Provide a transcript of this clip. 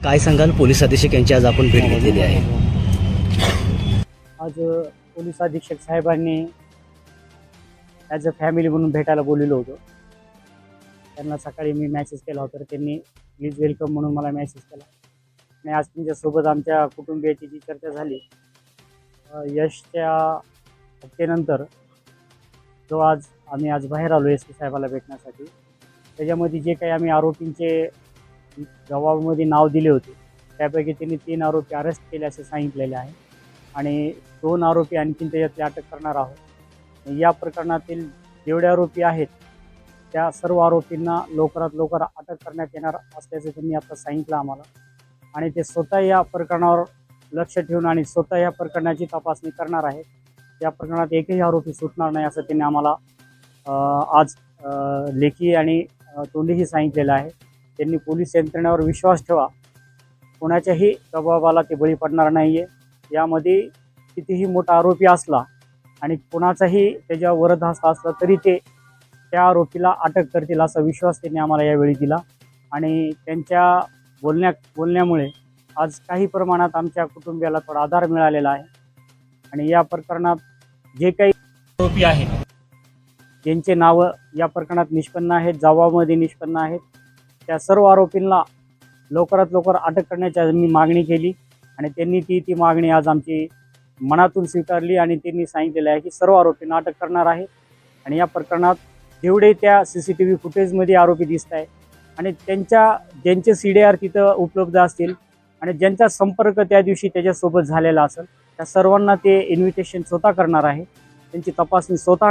काय सांगाल? पोलीस अधीक्षक यांची आज आपण भेट घेतलेली आहे. आज पोलीस अधीक्षक साहेबांनी ॲज अ फॅमिली म्हणून भेटायला बोलवलं होतं. त्यांना सकाळी मी मेसेज केला होता, तर त्यांनी प्लीज वेलकम म्हणून मला मेसेज केला. आणि आज तुमच्यासोबत आमच्या कुटुंबियाची जी चर्चा झाली, यशच्या हत्येनंतर जो आम्ही आज बाहेर आलो एस पी साहेबाला भेटण्यासाठी, त्याच्यामध्ये जे काही आम्ही आरोपींचे जबाबामध्ये नाव दिले होते, त्यापैकी त्यांनी 3 आरोपी अरेस्ट केले असे सांगितलेले आहे आणि 2 आरोपी आणखीन त्याच्यातले अटक करणार आहोत. या प्रकरणातील जेवढे आरोपी आहेत त्या सर्व आरोपींना लवकरात लवकर अटक करण्यात येणार असल्याचं त्यांनी आता सांगितलं आम्हाला. आणि ते स्वतः या प्रकरणावर लक्ष ठेवून आणि स्वतः या प्रकरणाची तपासणी करणार आहेत. या प्रकरणात एकही आरोपी सुटणार नाही असं त्यांनी आम्हाला आज लेखी आणि तोंडीही सांगितलेलं आहे. त्यांनी पोलीस यंत्रणेवर विश्वास ठेवा, कोणाच्याही दबावाला ते बळी पडणार नाही आहे. यामध्ये कितीही मोठा आरोपी असला आणि कोणाचाही त्याच्यावर वरदहस्त असला तरी ते त्या आरोपीला अटक करतील असा विश्वास त्यांनी आम्हाला यावेळी दिला. आणि त्यांच्या बोलण्यामुळे आज काही प्रमाणात आमच्या कुटुंबियाला थोडा आधार मिळालेला आहे. आणि या प्रकरणात जे काही आरोपी आहेत ज्यांचे नावं या प्रकरणात निष्पन्न आहेत, जबाबामध्ये निष्पन्न आहेत, त्या सर्व आरोपींना लवकरात लवकर अटक करण्याची मी मागणी केली आणि त्यांनी ती मागणी आज आमची मनातून स्वीकारली आणि त्यांनी सांगितलेलं आहे की सर्व आरोपींना अटक करणार आहे. आणि या प्रकरणात जेवढे त्या CCTV फुटेजमध्ये आरोपी दिसत आहे आणि ज्यांचे CDR तिथं उपलब्ध असतील आणि ज्यांचा संपर्क त्या दिवशी त्याच्यासोबत झालेला असेल, त्या सर्वांना ते इन्व्हिटेशन स्वतः करणार आहे. त्यांची तपासणी स्वतः